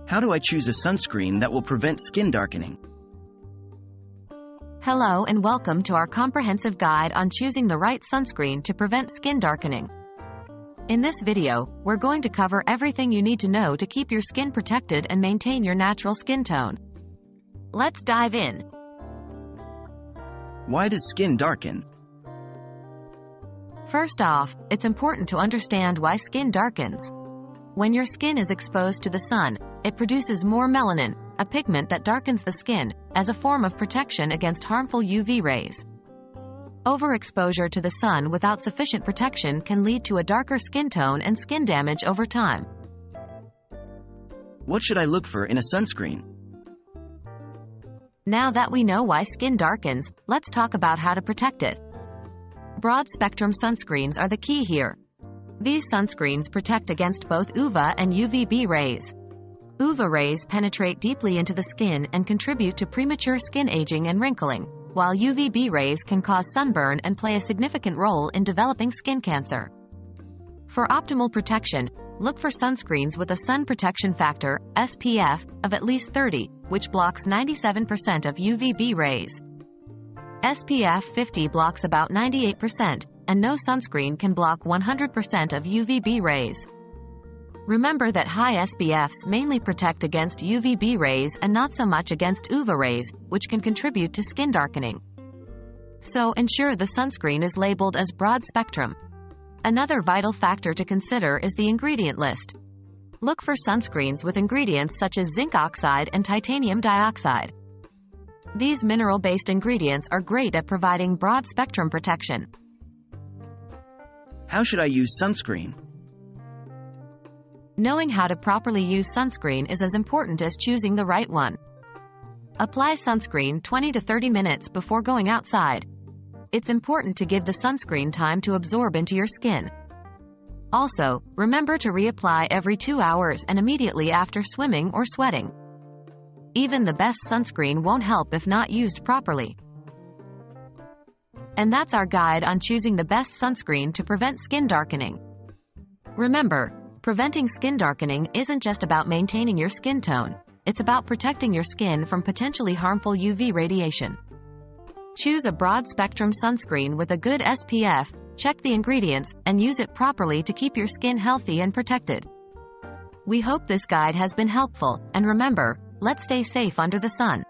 How do I choose a sunscreen that will prevent skin darkening? Hello and welcome to our comprehensive guide on choosing the right sunscreen to prevent skin darkening. In this video, we're going to cover everything you need to know to keep your skin protected and maintain your natural skin tone. Let's dive in. Why does skin darken? First off, it's important to understand why skin darkens. When your skin is exposed to the sun, it produces more melanin, a pigment that darkens the skin, as a form of protection against harmful UV rays. Overexposure to the sun without sufficient protection can lead to a darker skin tone and skin damage over time. What should I look for in a sunscreen? Now that we know why skin darkens, let's talk about how to protect it. Broad-spectrum sunscreens are the key here. These sunscreens protect against both UVA and UVB rays. UVA rays penetrate deeply into the skin and contribute to premature skin aging and wrinkling, while UVB rays can cause sunburn and play a significant role in developing skin cancer. For optimal protection, look for sunscreens with a sun protection factor, SPF, of at least 30, which blocks 97% of UVB rays. SPF 50 blocks about 98%, and no sunscreen can block 100% of UVB rays. Remember that high SPFs mainly protect against UVB rays and not so much against UVA rays, which can contribute to skin darkening. So ensure the sunscreen is labeled as broad spectrum. Another vital factor to consider is the ingredient list. Look for sunscreens with ingredients such as zinc oxide and titanium dioxide. These mineral-based ingredients are great at providing broad-spectrum protection. How should I use sunscreen? Knowing how to properly use sunscreen is as important as choosing the right one. Apply sunscreen 20 to 30 minutes before going outside. It's important to give the sunscreen time to absorb into your skin. Also, remember to reapply every 2 hours and immediately after swimming or sweating. Even the best sunscreen won't help if not used properly. And that's our guide on choosing the best sunscreen to prevent skin darkening. Remember, preventing skin darkening isn't just about maintaining your skin tone, it's about protecting your skin from potentially harmful UV radiation. Choose a broad-spectrum sunscreen with a good SPF, check the ingredients, and use it properly to keep your skin healthy and protected. We hope this guide has been helpful, and remember, let's stay safe under the sun.